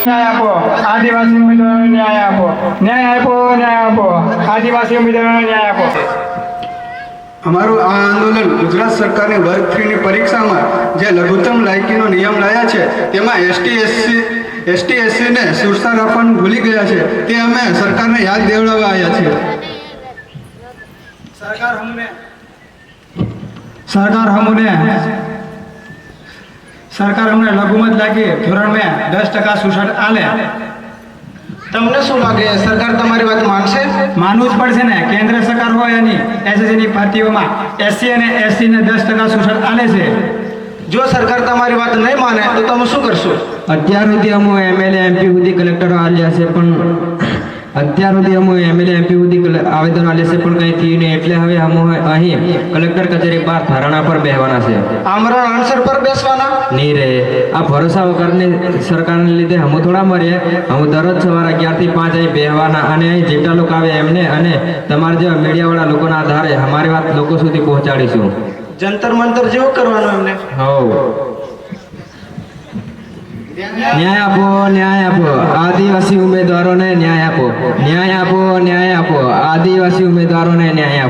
ન્યાય આપો આદિવાસી ઉમેદવારોને ન્યાય આપો ન્યાય આપો ન્યાય આપો આદિવાસી ઉમેદવારોને ન્યાય આપો। અમારું આ આંદોલન ગુજરાત સરકારની વર્ગ 3 ની પરીક્ષામાં જે લઘુત્તમ લાયકીનો નિયમ લાયા છે તેમાં એસટી એસસીને સુરસાર આપવાનું ભૂલી ગયા છે તે અમે સરકારને યાદ દેવડાવવા આવ્યા છીએ। सरकार हमने लघुमत लागी धोरण में 10% શોષણ આલે। તમને શું લાગે સરકાર તમારી વાત માનશે? માનવું જ પડશે ને, કેન્દ્ર સરકાર હોય એની એસએસસીની ભરતીઓમાં એસસી અને એસટીને 10% શોષણ આલે છે। જો સરકાર તમારી વાત નહીં માને તો તમે શું કરશો? અત્યાર સુધી અમે એમએલએ એમપી સુધી કલેક્ટરો આલ્યા છે પણ આવેદન આલ્યા છે પણ કંઈ થયું નહીં એટલે હવે અમે અહીં કલેક્ટર કચેરી બહાર ધારણા પર બેસવાના છે। આમરણ અનશન પર બેસવાના નહીં રહે આ ભરોસા વગરની સરકારને લીધે અમે થોડા મરીએ। અમે દરરોજ સવારે 11 થી 5 અહીં બેસવાના અને અહીં જેટલા લોકો આવે એમને અને તમારા જેવા મીડિયાવાળા લોકોના આધારે અમારી વાત લોકો સુધી પહોંચાડીશું। જંતર મંતર જેવું કરવાનું એમને। હવ ન્યાય આપો ન્યાય આપો આદિવાસી ઉમેદવારોને ન્યાય આપો ન્યાય આપો ન્યાય આપો આદિવાસી ઉમેદવારોને ન્યાય આપો।